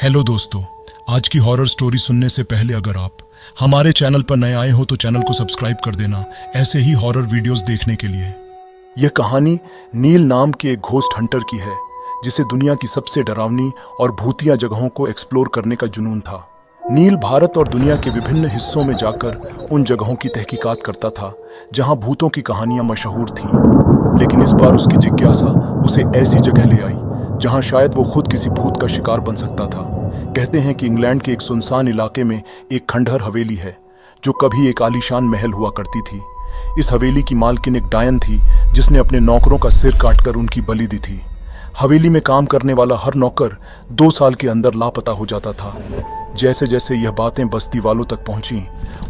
Hello दोस्तों, आज की हॉरर स्टोरी सुनने से पहले अगर आप हमारे चैनल पर नए आए हो तो चैनल को सब्सक्राइब कर देना ऐसे ही हॉरर वीडियोस देखने के लिए। यह कहानी नील नाम के एक घोस्ट हंटर की है जिसे दुनिया की सबसे डरावनी और भूतिया जगहों को एक्सप्लोर करने का जुनून था। नील भारत और दुनिया के विभिन्न हिस्सों में जाकर उन जगहों की तहकीकात करता था जहां भूतों की कहानियां मशहूर थीं। लेकिन इस बार उसकी जिज्ञासा उसे ऐसी जगह ले आई जहां शायद वो खुद किसी भूत का शिकार बन सकता था। कहते हैं कि इंग्लैंड के एक सुनसान इलाके में एक खंडहर हवेली है जो कभी एक आलीशान महल हुआ करती थी। इस हवेली की मालकिन एक डायन थी जिसने अपने नौकरों का सिर काटकर उनकी बलि दी थी। हवेली में काम करने वाला हर नौकर 2 साल के अंदर लापता हो जाता था। जैसे जैसे यह बातें बस्ती वालों तक पहुंची,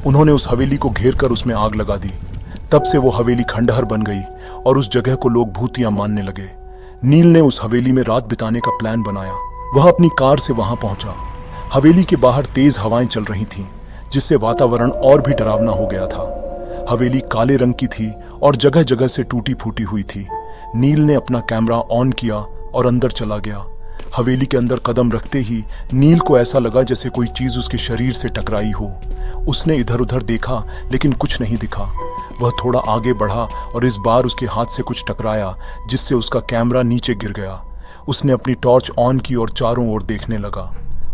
उन्होंने उस हवेली को घेर कर उसमें आग लगा दी। तब से वो हवेली खंडहर बन गई और उस जगह को लोग भूतिया मानने लगे। नील ने उस हवेली में रात बिताने का प्लान बनाया। वह अपनी कार से वहां पहुंचा। हवेली के बाहर तेज हवाएं चल रही थीं, जिससे वातावरण और भी डरावना हो गया था। हवेली काले रंग की थी और जगह जगह से टूटी फूटी हुई थी। नील ने अपना कैमरा ऑन किया और अंदर चला गया। हवेली के अंदर कदम रखते ही नील को ऐसा लगा जैसे कोई चीज उसके शरीर से टकराई हो। उसने इधर उधर देखा लेकिन कुछ नहीं दिखा। वह थोड़ा आगे बढ़ा और इस बार उसके हाथ से कुछ टकराया जिससे उसका कैमरा नीचे गिर गया। उसने अपनी टॉर्च ऑन की और चारों ओर देखने लगा।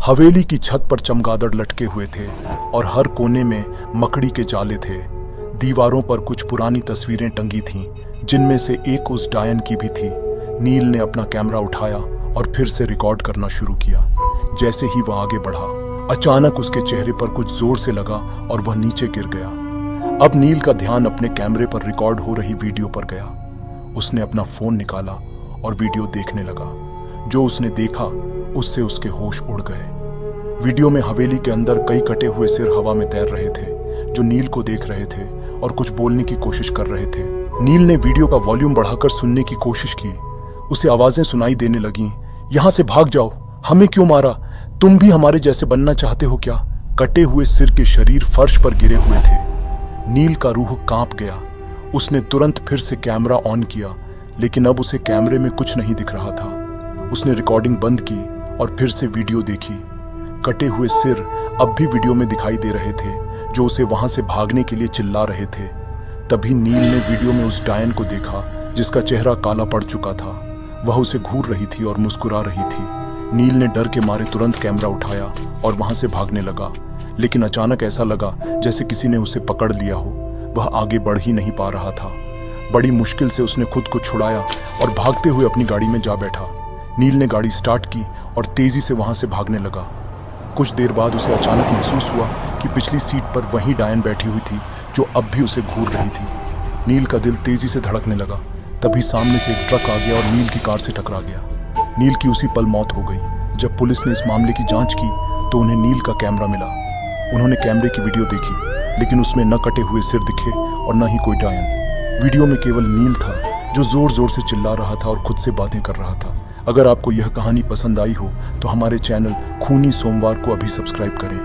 हवेली की छत पर चमगादड़ लटके हुए थे और हर कोने में मकड़ी के जाले थे। दीवारों पर कुछ पुरानी तस्वीरें टंगी थीं, जिनमें से एक उस डायन की भी थी। नील ने अपना कैमरा उठाया और फिर से रिकॉर्ड करना शुरू किया। जैसे ही वह आगे बढ़ा, अचानक उसके चेहरे पर कुछ जोर से लगा और वह नीचे गिर गया। अब नील का ध्यान अपने कैमरे पर रिकॉर्ड हो रही वीडियो पर गया। उसने अपना फोन निकाला और वीडियो देखने लगा। जो उसने देखा उससे उसके होश उड़ गए। वीडियो में हवेली के अंदर कई कटे हुए सिर हवा में तैर रहे थे जो नील को देख रहे थे और कुछ बोलने की कोशिश कर रहे थे। नील ने वीडियो का वॉल्यूम बढ़ाकर सुनने की कोशिश की। उसे आवाजें सुनाई देने लगीं। यहाँ से भाग जाओ, हमें क्यों मारा? तुम भी हमारे जैसे बनना चाहते हो क्या? कटे हुए सिर के शरीर फर्श पर गिरे हुए थे। नील का रूह कांप गया। उसने तुरंत फिर से कैमरा ऑन किया, लेकिन अब उसे कैमरे में कुछ नहीं दिख रहा था। उसने रिकॉर्डिंग बंद की और फिर से वीडियो देखी। कटे हुए सिर अब भी वीडियो में दिखाई दे रहे थे जो उसे वहां से भागने के लिए चिल्ला रहे थे। तभी नील ने वीडियो में उस डायन को देखा जिसका चेहरा काला पड़ चुका था। वह उसे घूर रही थी और मुस्कुरा रही थी। नील ने डर के मारे तुरंत कैमरा उठाया और वहां से भागने लगा, लेकिन अचानक ऐसा लगा जैसे किसी ने उसे पकड़ लिया हो। वह आगे बढ़ ही नहीं पा रहा था। बड़ी मुश्किल से उसने खुद को छुड़ाया और भागते हुए अपनी गाड़ी में जा बैठा। नील ने गाड़ी स्टार्ट की और तेजी से वहां से भागने लगा। कुछ देर बाद उसे अचानक महसूस हुआ कि पिछली सीट पर वही डायन बैठी हुई थी जो अब भी उसे घूर रही थी। नील का दिल तेजी से धड़कने लगा। तभी सामने से एक ट्रक आ गया और नील की कार से टकरा गया। नील की उसी पल मौत हो गई। जब पुलिस ने इस मामले की जांच की तो उन्हें नील का कैमरा मिला। उन्होंने कैमरे की वीडियो देखी, लेकिन उसमें न कटे हुए सिर दिखे और न ही कोई डायन। वीडियो में केवल नील था जो जोर जोर से चिल्ला रहा था और खुद से बातें कर रहा था। अगर आपको यह कहानी पसंद आई हो तो हमारे चैनल खूनी सोमवार को अभी सब्सक्राइब करें।